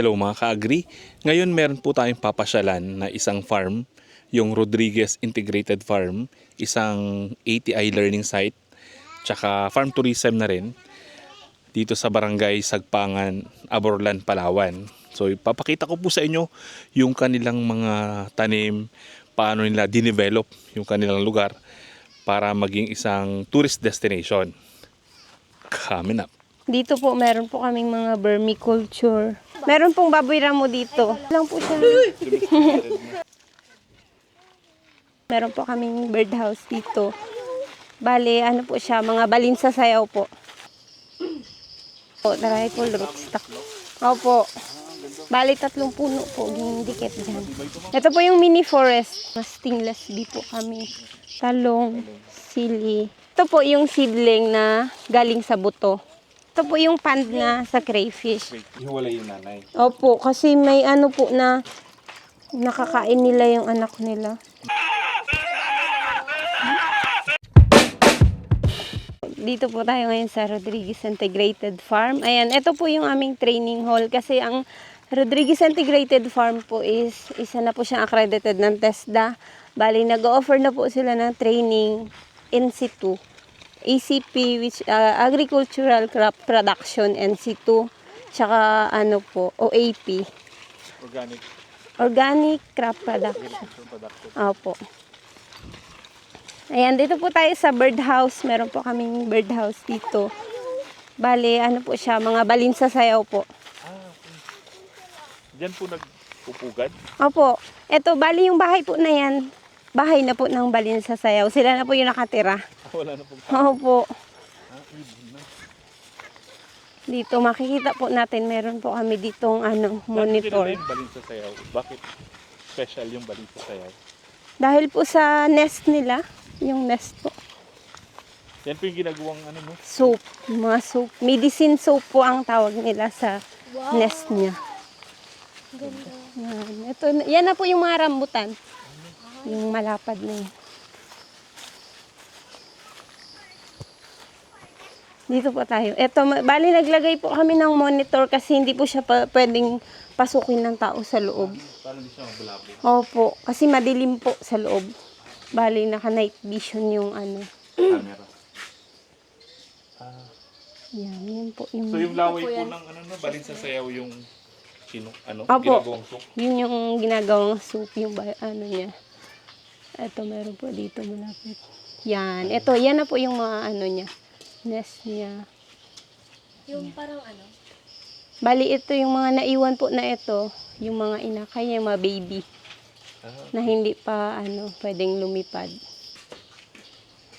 Hello mga ka-agri. Ngayon meron po tayong papasyalan na isang farm, yung Rodriguez Integrated Farm, isang ATI learning site, tsaka farm tourism na rin dito sa Barangay Sagpangan, Aborlan, Palawan. So ipapakita ko po sa inyo yung kanilang mga tanim, paano nila dinevelop yung kanilang lugar para maging isang tourist destination. Coming up. Dito po, meron po kaming mga vermiculture. Meron pong baboy ramo dito. Lang po siya. Meron po kaming birdhouse dito. Bale, ano po siya, mga balinsa sayaw po. Taray po, rootstock. Opo. Bale, 3 puno po, dikit dyan. Ito po yung mini forest. Mas stingless bee po kami. Talong, sili. Ito po yung seedling na galing sa buto. Ito po yung pond na sa crayfish. Ihiwalay yung nanay. Opo, kasi may ano po na nakakain nila yung anak nila. Dito po tayo ngayon sa Rodriguez Integrated Farm. Ayan, ito po yung aming training hall kasi ang Rodriguez Integrated Farm po is isa na po siyang accredited ng TESDA. Bali, nag-offer na po sila ng training in situ. ACP, which Agricultural Crop Production NC2, tsaka ano po, OAP. Organic Crop Production. Opo. Ayan, dito po tayo sa birdhouse. Meron po kaming birdhouse dito. Bale, ano po siya, mga balinsa sayaw po. Diyan po nagpupugad? Opo. Ito, bali yung bahay po na yan. Bahay na po ng balinsa sayaw. Sila na po yung nakatira. Wala na pong Opo. Dito makikita po natin, meron po kami ditong monitor. Yung balinsa sayaw. Bakit special yung balinsa sayaw? Dahil po sa nest nila, yung nest po. Yan po yung ginagawang mo? Soap, mga soap. Medicine soap po ang tawag nila sa nest niya. Yan. Yan na po yung mga rambutan. Yung malapad na yun. Dito po tayo. Ito, bali naglagay po kami ng monitor kasi hindi po siya pwedeng pasukin ng tao sa loob. Para hindi siya mabulabo. Opo, kasi madilim po sa loob. Bali, naka-night vision yung Camera. Yan po yung... So yung laway po ng balinsa sayaw yung Opo, ginagawang soup? yun yung ginagawang soup, yung niya. Ito, meron po dito malapit. Yan, ito, yan na po yung mga niya. Nest niya. Yung parang Bali, ito yung mga naiwan po na ito, yung mga inakay niya, mga baby. Na hindi pa, pwedeng lumipad.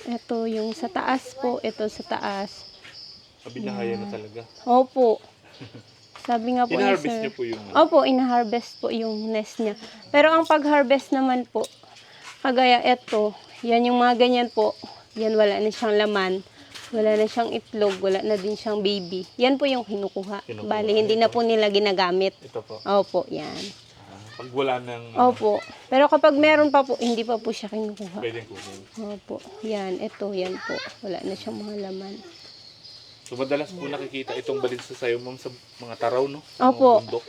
Ito, yung sa taas po, ito sa taas. Kabinahaya na talaga. Opo. Sabi nga po ni In-harvest sir. niyo po yung... Opo, in-harvest po yung nest niya. Pero ang pag-harvest naman po, kagaya ito, yan yung mga ganyan po, yan wala na siyang laman. Wala na siyang itlog, wala na din siyang baby. Yan po yung kinukuha. Bali, hindi na po nila ginagamit. Ito po. Opo, yan. Pag wala ng... Opo. Pero kapag meron pa po, hindi pa po siya kinukuha. Pwedeng kunin. Opo. Yan, ito, yan po. Wala na siyang mga laman. So madalas po nakikita itong balinsa sayaw ma'am sa mga taraw, no? Opo. Mga bundok.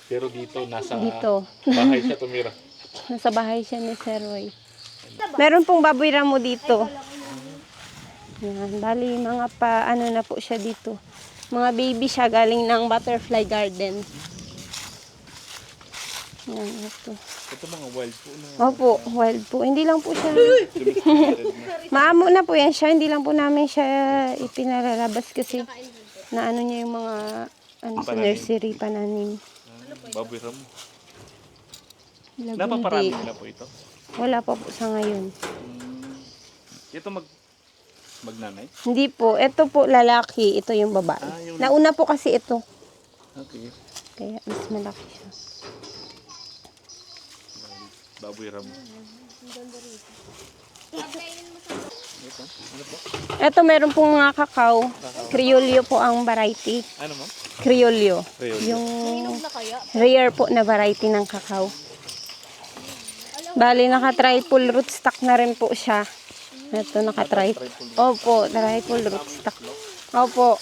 Pero dito, nasa Dito. bahay siya tumira. Nasa bahay siya ni Sir Roy. Meron pong baboy ramo dito. Yan, bali, mga na po siya dito. Mga baby siya, galing ng butterfly garden. Yan, ito. Ito mga wild po. No? Opo, wild po. Hindi lang po siya. Maamo na po yan siya. Hindi lang po namin siya ipinalalabas kasi na niya yung mga sa nursery, pananim. Baboy ramo. Lagundi. Napaparami nila po ito. Wala pa po sa ngayon. Ito magnanay? Hindi po. Ito po lalaki. Ito yung babae. Yung... Nauna po kasi ito. Okay. Kaya mas malaki siya. Baboy ramo. Ito meron pong mga kakao. Criollo po ang variety. Ano mo? Criollo. Criollo. Yung rare po na variety ng kakao. Bali, naka-triple rootstock na rin po siya. Ito, naka-triple. Opo, triple rootstock. Opo.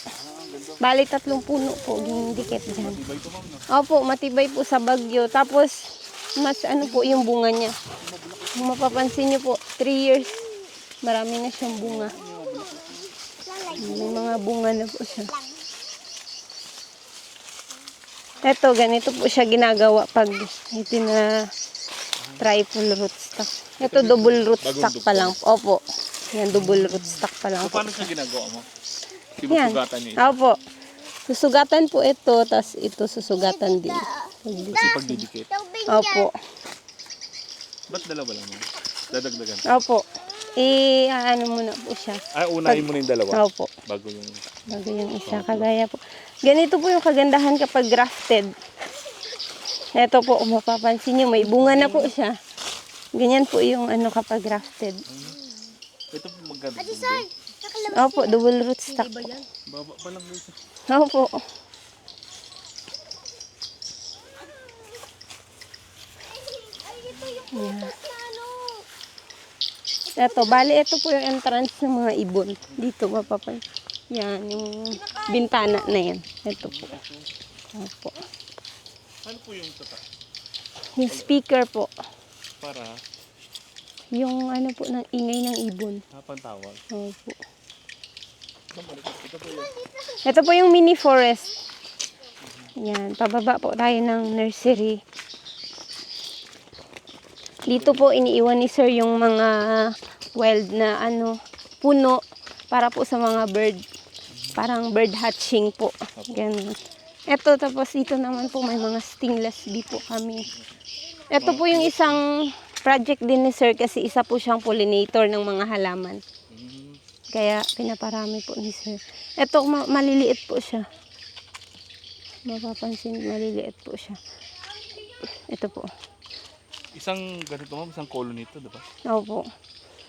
Bali, 3 puno po, ginidikit dyan. Matibay ito ma'am, no? Opo, matibay po sa bagyo. Tapos, mas ano po yung bunga niya. Kung mapapansin niyo po, 3 years, marami na siyang bunga. May mga bunga na po siya. Ito, ganito po siya ginagawa pag ito na triple rootstock. Ito, double rootstock pa lang. Opo, yan, double rootstock pa lang So, po. paano siya ginagawa mo? Yan. Sinusugatan niyo isa. Opo. Susugatan po ito, tas ito susugatan din. Kasi pagdidikit. Opo. Ba't dalawa lang ma'am? Dadagdagan. Opo. Ano muna po siya. Unahin mo na yung dalawa. Opo. Bago yung... Bago yung isa, kagaya po. Ganito po yung kagandahan kapag grafted. Ito po, kung mapapansin nyo, may bunga na po siya. Ganyan po yung ano kapag grafted. Ito po magdadagdag. Opo, double rootstock po. Baba pa lang dito. Opo. Yeah. Ito, bali, ito po yung entrance ng mga ibon. Dito, mapapansin. Yan, yung bintana na yan. Ito po. Opo. Ano po yung tata? Yung speaker po. Para Yung ano po, ng ingay ng ibon. napantawag. Opo. Ito po yung... Ito po yung mini forest. Yan, pababa po tayo ng nursery. Dito po iniiwan ni sir yung mga wild na ano, puno para po sa mga bird. Parang bird hatching po. Ganun. Ito, tapos dito naman po may mga stingless bee po kami. Ito po yung isang project din ni sir kasi isa po siyang pollinator ng mga halaman. Kaya pinaparami po ni sir. Ito, maliliit po siya. Mapapansin, maliliit po siya. Ito po. Isang ganito ma'am, isang colony ito, diba? Opo.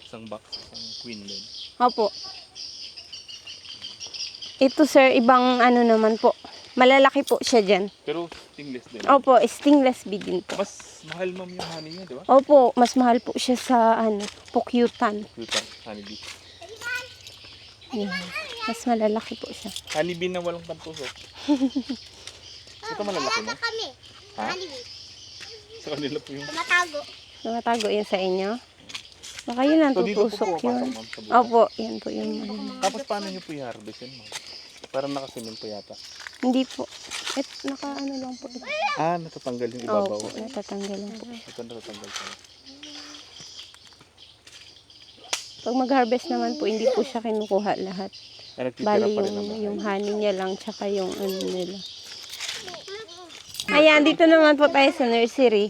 Isang box, isang queen din. Opo. Ito sir, ibang ano naman po. Malalaki po siya dyan. Pero stingless din. Opo, stingless bee din po. Mas mahal ma'am yung honey niya, diba? Opo, mas mahal po siya sa ano, pukyutan. Cute honeybee. Yan. Mas malalaki po siya. Honeybee na walang pantusok. Ito malalaki mo? Kami. Ha? Sa kanila po yung... Tumatago. Nakatago yan sa inyo? Baka yun ang So dito po tutusok pumapasok yun. ma'am sa buka. Opo, yan po yung ano. Tapos paano nyo po i-harvest yun ma'am? Parang nakasimil po yata. Hindi po. Naka-ano lang po. Natatanggal yung ibabaw. Opo, natatanggal lang po. Ito natatanggal pala. Pag mag-harvest naman po, hindi po siya kinukuha lahat. Nagtitira Bali pa rin naman. yung honey niya lang, tsaka yung ano nila. Ayan, dito naman po tayo sa nursery.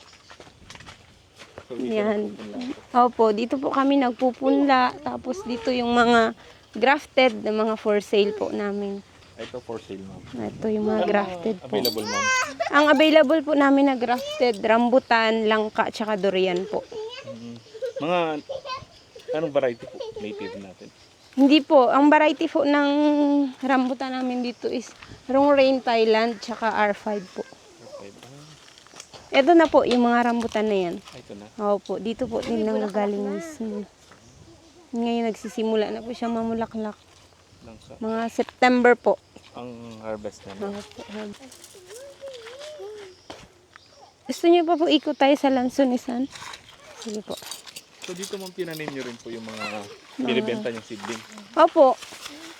So, dito Yan. nagpupunla. Opo, dito po kami nagpupunla. Tapos dito yung mga grafted na mga for sale po namin. Ito for sale ma'am. Ito yung mga grafted po. Available ma'am. Ang available po namin na grafted, rambutan, langka, tsaka durian po. Mga anong variety po native natin? Hindi po, ang variety po ng rambutan namin dito is Rongrain Thailand, tsaka R5 po. Okay. Ito na po, yung mga rambutan na yan. Ito na. Opo, dito po din nang galing mismo. Ngayon nagsisimula na po siyang mamulaklak. Lang sa Mga September po. ang harvest na. Opo. Gusto niyo pa po ikot tayo sa Lansonisan? Sige po. So dito ma'am tinanim nyo rin po yung mga binibenta yung seedling. Opo.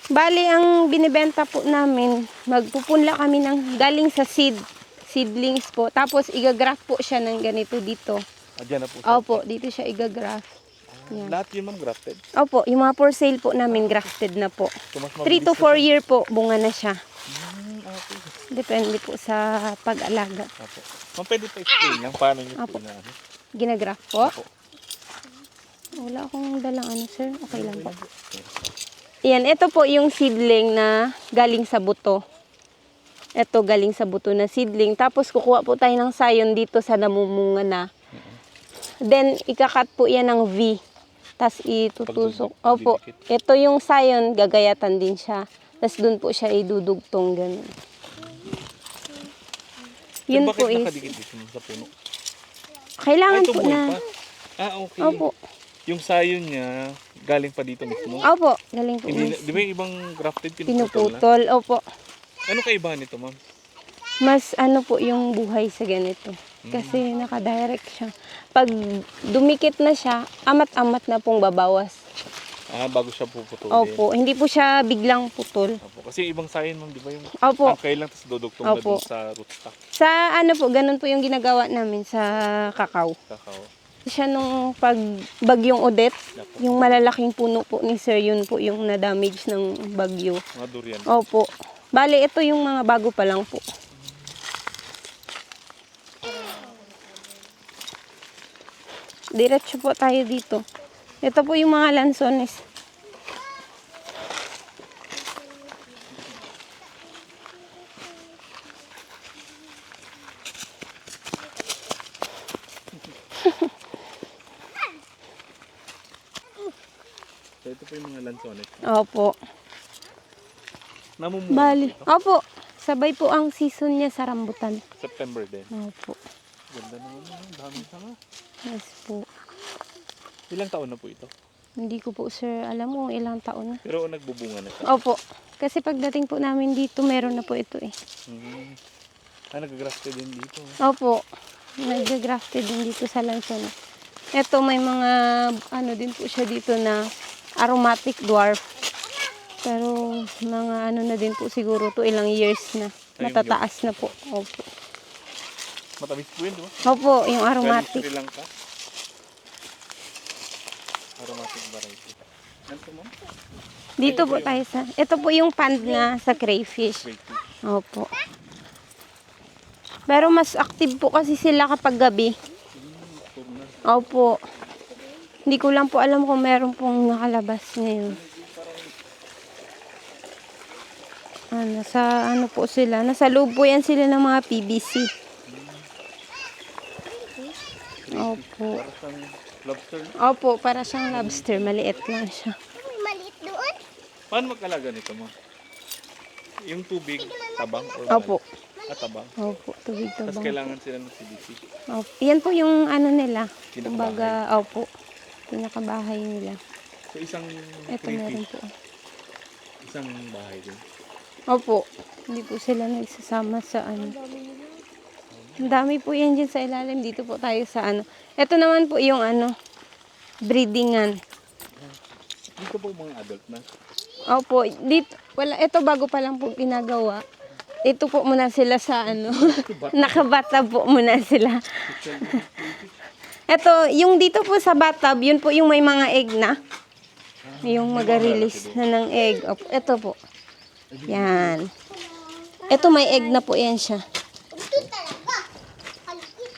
Bali, ang binibenta po namin, magpupunla kami ng galing sa seedlings po. Tapos, igagraft po siya ng ganito dito. Diyan na po. Opo, dito siya igagraft. Yan. Lahat yun ma'am grafted. Opo, yung mga for sale po namin, grafted na po. So mas 3 to 4 year po, bunga na siya. Okay. Depende po sa pag-alaga. Opo. Ma'am pwede pa explain yan paano nyo Opo. po inaano? Ginagraft po? Opo. Wala akong dalang ano, sir. Okay lang po. Yan, ito po yung seedling na galing sa buto. Ito galing sa buto na seedling. Tapos kukuha po tayo ng sayon dito sa namumunga na. Then, ikakat po yan ng V. Tapos itutusok. Opo, ito yung sayon, gagayatan din siya. Tapos dun po siya idudugtong ganun. Yun bakit po is, nakadikit dito sa puno? kailangan Ito po buhay na. pa? Okay. Opo, Yung sayon niya galing pa dito mismo. opo, galing po Hindi, is. di ba yung ibang grafted pinuputol na? Pinuputol, opo. Ano kaibahan nito, ma'am? Mas ano po yung buhay sa ganito. Kasi nakadirect siya. Pag dumikit na siya, amat-amat na pong babawas. Bago siya puputulin. Opo, hindi po siya biglang putol. Opo. Kasi yung ibang sayon, ma'am, di ba yung Opo. tangkay lang tapos dudugtong na Opo. dun sa rootstock Sa ano po, ganun po yung ginagawa namin sa kakao. kakao. Siya nung pag bagyong Odette, yung malalaking puno po ni Sir, yun po yung na-damage ng bagyo. Mga durian. Opo. Bale, ito yung mga bago pa lang po. Diretso po tayo dito. Ito po yung mga lansones. So ito po yung mga lansones. Opo. Namumuhay Bali. ito. Opo. Sabay po ang season niya sa rambutan. September din. Opo. Ganda naman. Dami sama. Yes po. Ilang taon na po ito? Hindi ko po, sir, alam mo ilang taon na. Pero nagbubunga na siya. Opo. Kasi pagdating po namin dito, meron na po ito eh. Hmm. Nag-grafted din dito. Opo. Nag-grafted din dito sa lanson. Ito may mga ano din po siya dito na aromatic dwarf. Pero mga ano na din po siguro to ilang years na. Matataas na po. Opo. Matamis po yun, di ba? Opo, yung aromatic. Sri Lanka. Aromatic variety. Ano po, ma'am? Dito po tayo sa... Ito po yung pond na sa crayfish. Wait. Opo. Pero mas active po kasi sila kapag gabi. Opo. Hindi ko lang po alam kung meron pong nakalabas ngayon. Nasa ano po sila. Nasa loob po yan sila ng mga PVC. Opo. Para siyang lobster. Opo, para siyang lobster. Maliit lang siya. May maliit doon. Paano mag-alaga nito, ma'am? Yung tubig, tabang? Or Opo. tabang. Opo, tubig Tapos tabang. kailangan sila ng CDC. Opo. Yan po yung ano nila. Pinakabahay. Kumbaga, opo. Pinakabahay nila. So isang Ito meron crayfish, po. isang bahay din. Opo. Hindi po sila nagsasama sa ano. Ang dami po yan dyan sa ilalim. Dito po tayo sa ano. Ito naman po yung ano, breedingan. Dito po mga adult na. Opo. Dito, wala, ito bago pa lang po ginagawa. Ito po muna sila sa ano. Nakabata po muna sila. Ito, yung dito po sa bathtub, yun po yung may mga egg na. Yung mag-release na ng egg. Opo, ito po. Yan. Ito may egg na po yan siya. Ito talaga. Aliit.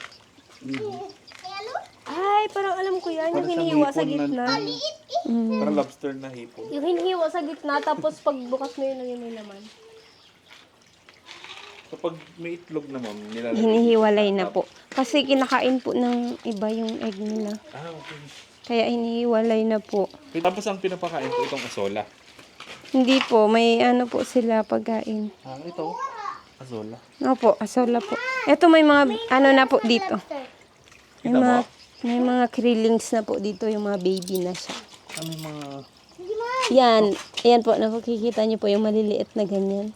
Kaya no? Ay, parang alam ko yan. Yung Parang siyang hinihiwa sa hipon na- gitna. Aliit eh. Parang lobster na hipon. Yung hinihiwa sa gitna, tapos pagbukas mo yun, yun naman. So pag may itlog na, ma'am, nilalagay. Hinihiwalay na po. Kasi kinakain po ng iba yung egg nila. Okay. Kaya hinihiwalay na po. Tapos ang pinapakain po itong asola. Hindi po, may ano po sila pagkain. Ito. Asola. Opo, asola po. Ito may mga ano na po dito. May Kita mga, mo? may mga krillings na po dito, yung mga baby na siya. May mga... Yan, yan po, nakikita niyo po yung maliliit na ganyan.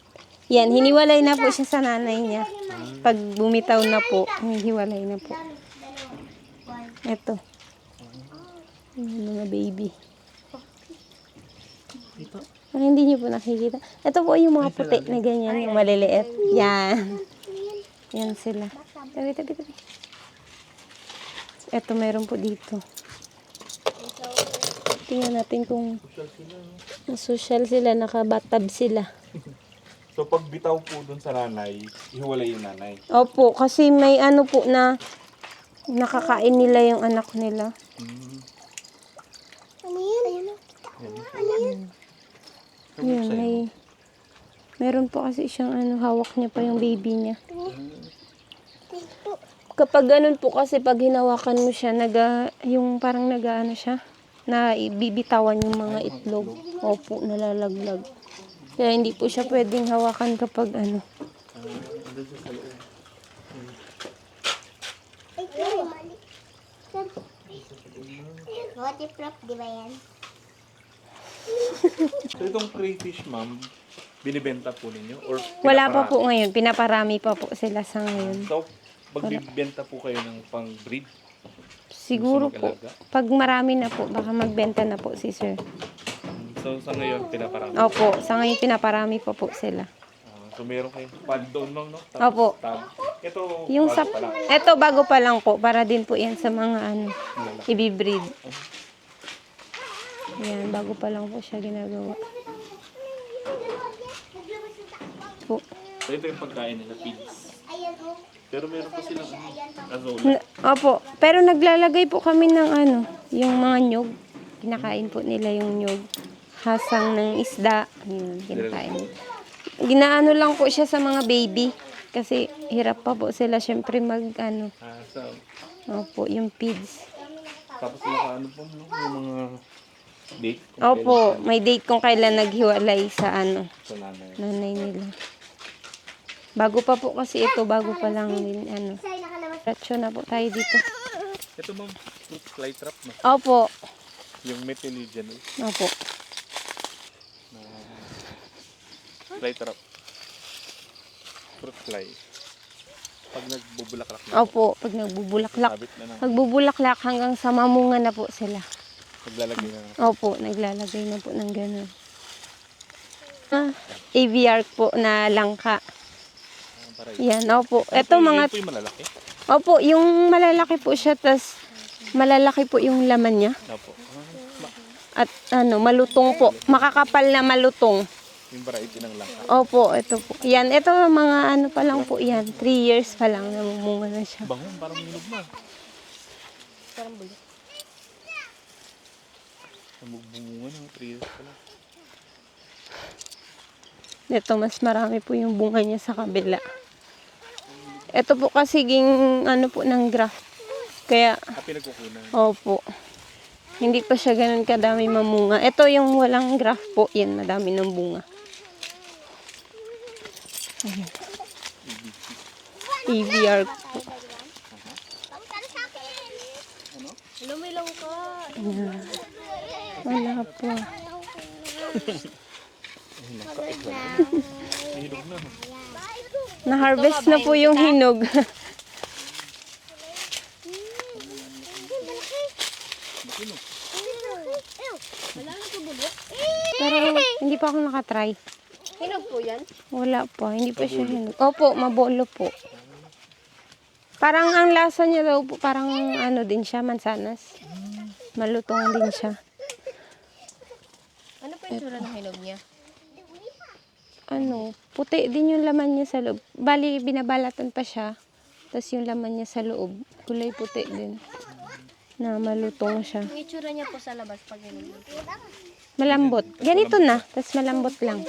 Yan, hiniwalay na po siya sa nanay niya. Pag bumitaw na po, hiniwalay na po. Ito. Yung mga baby. Ito. Ang hindi niyo po nakikita. Ito po yung mga puti na ganyan, yung maliliit. Yan. Yan sila. Tabi, tabi, tabi. Ito meron po dito. Tingnan natin kung social sila, nakabatab sila. So pag bitaw po dun sa nanay, ihiwalay yung nanay. Opo, kasi may ano po na nakakain nila yung anak nila. Ano yan? Yun, meron po kasi siyang ano, hawak niya pa yung baby niya. Kapag ganun po kasi pag hinawakan mo siya, yung parang ano siya, na bibitawan yung mga itlog. Opo, nalalaglag. Kaya hindi po siya pwedeng hawakan kapag ano. Ay, pero mali. Waterproof, di ba yan? So itong crayfish, ma'am, binibenta po ninyo? Or Wala pa pinaparami? po ngayon. Pinaparami pa po sila sa ngayon. So, magbibenta po kayo ng pang-breed? Siguro Gusto po, mag-alaga? pag marami na po, baka magbenta na po si sir. So, sa ngayon, pinaparami. Opo, sa ngayon pinaparami pa po sila. So, meron kayong pad doon, no? Opo. Tab. Ito, Yung bago sa, pa lang. eto bago pa lang po, para din po yan sa mga Malalaki. ibibreed. Yan, bago pa lang po siya ginagawa. Po. So, ito yung pagkain nila, pigs. Ayan o. Pero meron po silang azola. Opo, pero naglalagay po kami ng yung mga nyog. Kinakain po nila yung nyog. Hasang ng isda. Yun, kinakain. Ginaano lang po siya sa mga baby. Kasi hirap pa po sila syempre So, opo, yung feeds. tapos naka ano po, no? Yung mga date. kung Opo, may date kung kailan naghiwalay sa kailan sa nanay. nanay nila. Bago pa po kasi ito, bago pa lang din Say, nakalabas. Ratio na po tayo dito. Ito ma'am, fruit fly trap na. Opo. Yung methyligenol Opo. na fly trap. Fruit fly. Pag nagbubulaklak na, Opo, pag nagbubulaklak. sabit na na. Nagbubulaklak hanggang sa mamunga na po sila. Naglalagay na. Opo, naglalagay na po ng ganun. AVR po na langka. Para Yan, opo. Ito mga, Yun po yung malalaki. opo, yung malalaki po siya, tas malalaki po yung laman niya. Opo. At malutong po. Makakapal na malutong. Yung variety ng langka. Opo, ito po. Yan, ito mga pa lang po yan. 3 years pa lang namumunga na siya. Bango, parang minog na. Parang bulit. Namugbunga na, 3 years pa lang. Ito, mas marami po yung bunga niya sa kabila. Ito po kasi po ng graft. Kaya, Pinagkukunan. opo. Hindi pa siya ganun kadami mamunga. Ito yung walang graft po. Yan, madami ng bunga. Ayan. EVR po. Papunta sa akin. Ayan. Wala po. Minog na. Na-harvest na po yung hinog. Pero hindi pa ako nakatry. Hinog po yan? Wala pa. Hindi pa siya hinog. Opo, mabolo po. Parang ang lasa niya daw po, parang din siya, mansanas. Malutong din siya. Ano po yung tsura ng hinog niya? Puti din yung laman niya sa loob. Bali, binabalatan pa siya. Tapos yung laman niya sa loob, kulay puti din. Na malutong siya. Yung itsura niya po sa labas pag hinog niya. Malambot. Ganito na. Tapos malambot lang.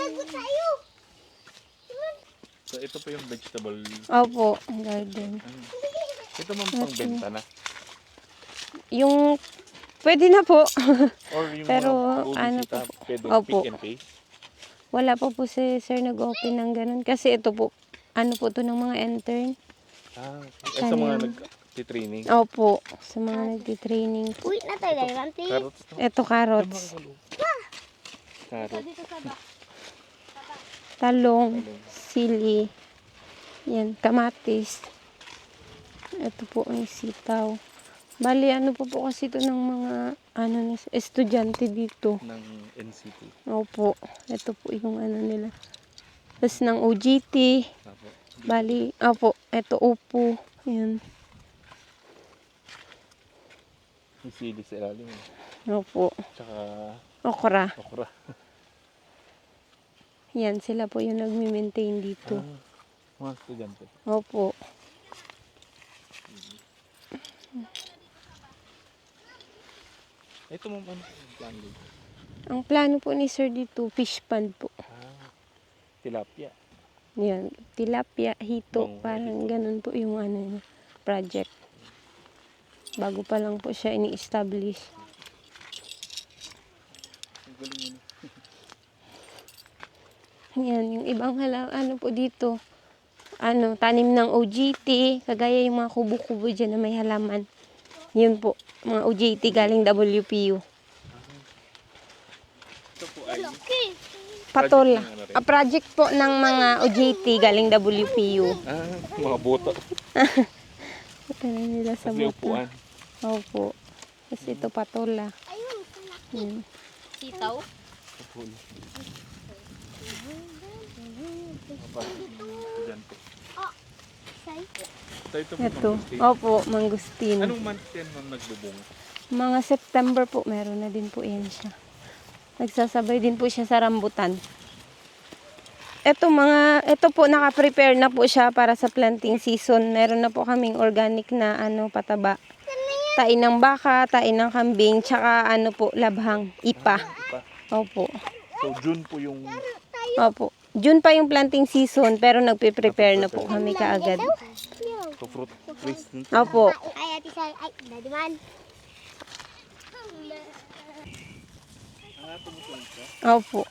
So, ito po yung vegetable. Opo, garden. Ito ma'am pang benta na. Yung, pwede na po. Or yung Pero, mga po. pwede Opo. pick and pay. Wala pa po si sir nag-open ng ganun. Kasi ito po, po to ng mga intern. Sa mga nag-training. Opo, sa mga nagtitraining. Uy, natay lang. Carrots to. Ito, carrots. Carrots. Talong, sili. Yan, kamatis. Ito po ang sitaw. Bali, po kasi ito ng mga, estudyante dito. Ng NCT. Opo, ito po yung nila. Tapos ng OGT. Opo. Bali, opo, ito upo. Yan. Yung sili sa ilalim. Opo, Tsaka okra. okra. Yan, sila po yung nagmi-maintain dito. Mga estudyante. Opo. Ito ma'am, ano yung plan dito? Ang plano po ni sir dito, fish pond po. Tilapia. Yan, tilapia, hito, Bang- parang ganun po yung project. Bago pa lang po siya ini-establish. Ang galing yun. Yan, yung ibang po dito, tanim ng OGT, kagaya yung mga kubo-kubo dyan na may halaman. Yun po, mga OJT galing WPU. Ito po ay Patola. ng ano rin? Project po ng mga OJT galing WPU. Mga boto. Ito na nila sa Kasi buto. upuan. Opo. Kasi ito patola. Yan. Sitaw. Upuan. Ito po, Ito. mangustin. Opo, mangustin. Anong month yan ma'am nagbubunga? Mga September po, meron na din po yan siya. Nagsasabay din po siya sa rambutan. Ito po, naka-prepare na po siya para sa planting season. Meron na po kaming organic na pataba. Tain ng baka, tain ng kambing, tsaka labhang, ipa. Ipa. Opo. So June po yung Opo. June pa yung planting season, pero nagpe-prepare na po kami kaagad. so fruit trees. Opo. Ay, ati sa... Ay, daddy man. Opo.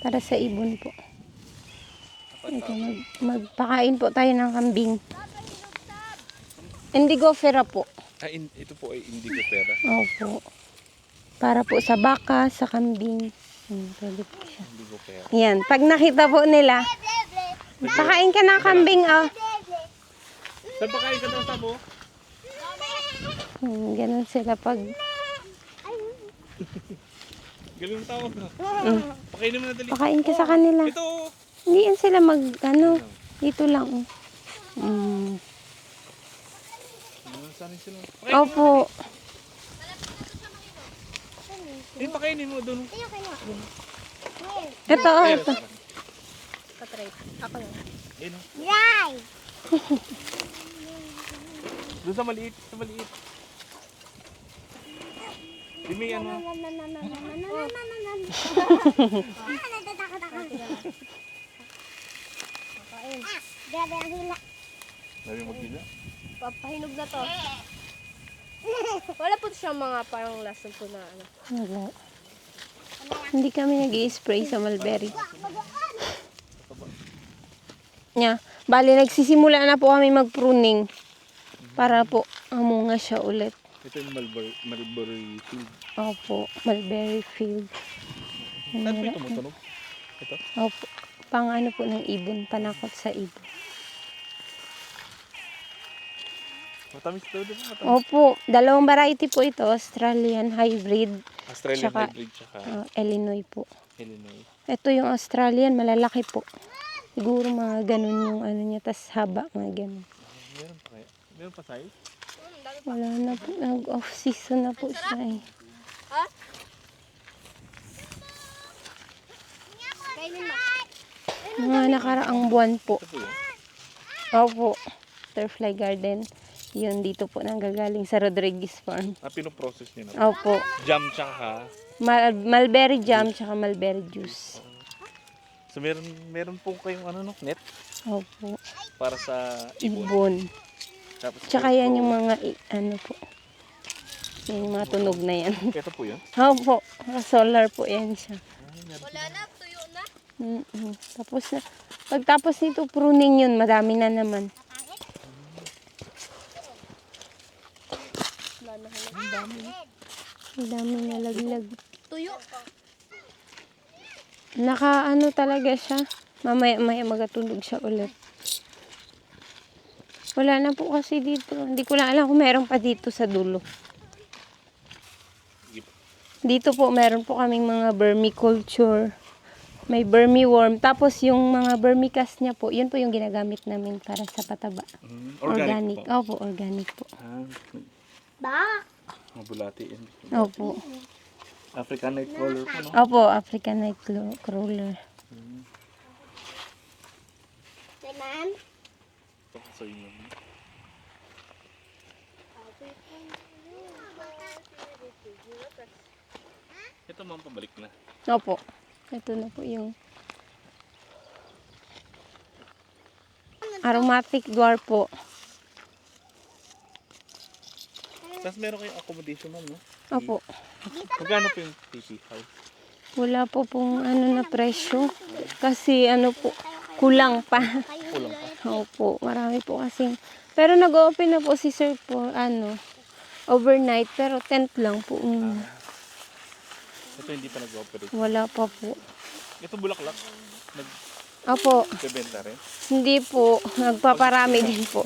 Para sa ibon po. Ito, magpakain po tayo ng kambing. Indigo fera po. Ito po ay indigo pera. Opo. Para po sa baka, sa kambing. Pwede po siya. Indigo pera. Yan. Pag nakita po nila, pakain ka ng kambing, oh. Saan pa kain ka daw sabo? Ganun sila pag... Galing ang tawag na. Pakainin mo na dali. Pakain ka sa kanila. Ito. Hindi yan sila dito lang, oh. Saan sila? Opo. Pakainin mo doon. Ito, oh, ito. Patray. Ako lang. Ayun o. Yay! Doon sa maliit. Sa maliit. Di may ano. Natatakot ako. Grabe ang hila. Sabi mag-gila. Papahinog na to. Wala po siyang mga parang lason po na ano. Wala. Hindi kami nag-i-spray sa mulberry. Bali, nagsisimula na po kami mag-pruning para po amunga siya ulit. Ito yung mulberry field. Opo, mulberry field. Saan po yung tumutunog? Ito? Opo, pang po ng ibon, panakot sa ibon. Matamis daw din. Matamis. Opo, dalawang variety po ito, Australian hybrid, Australian Tsaka- hybrid tsaka Illinois po. Illinois. Ito yung Australian, malalaki po. Siguro mga ganun yung niya, tas haba, mga ganun. Meron pa kaya? Meron pa size? Wala na po, nag-off season na po siya eh. Kainin mo. Mga nakaraang buwan po. Ito po yun. Opo, butterfly garden. Yun, dito po nanggagaling sa Rodriguez Farm. Pinoprocess nyo na. Opo, Jam tsaka. mulberry jam, tsaka mulberry juice. So meron po kayong net Opo, para sa ibon. ibon. Tapos Tsaka yan yung mga, po. Yung mga tunog na yan. Ito po yun. Opo, solar po yan siya. Wala na, tuyo na. Tapos na, pagtapos nito pruning yun, madami na naman. Ang dami nalaglag. Tuyo. Naka talaga siya. Mamaya magatunog siya ulit. Wala na po kasi dito. Hindi ko lang alam kung meron pa dito sa dulo. Dito po, meron po kaming mga vermiculture. May vermiworm. Tapos yung mga vermicast niya po, yun po yung ginagamit namin para sa pataba. Organic po. Opo, organic po. Ba? Mga bulati yan. Opo. African night crawler po, no? Opo, African night crawler. Kainan? Ito so yun. Ito ma'am, pabalik na. Opo. Ito na po yung aromatic dwarf po. Tapos meron kayong accommodation ma'am, no? Opo. Magkano po yung TP house? Wala po pong na presyo. Kasi po, kulang pa. Kulang pa. Opo, marami po kasing. Pero nag-open na po si sir po, overnight. Pero tent lang po. Ito hindi pa nag-operate. Wala pa po. Ito bulaklak. Opo. Nagbebenta rin. Hindi po. Nagpaparami din po.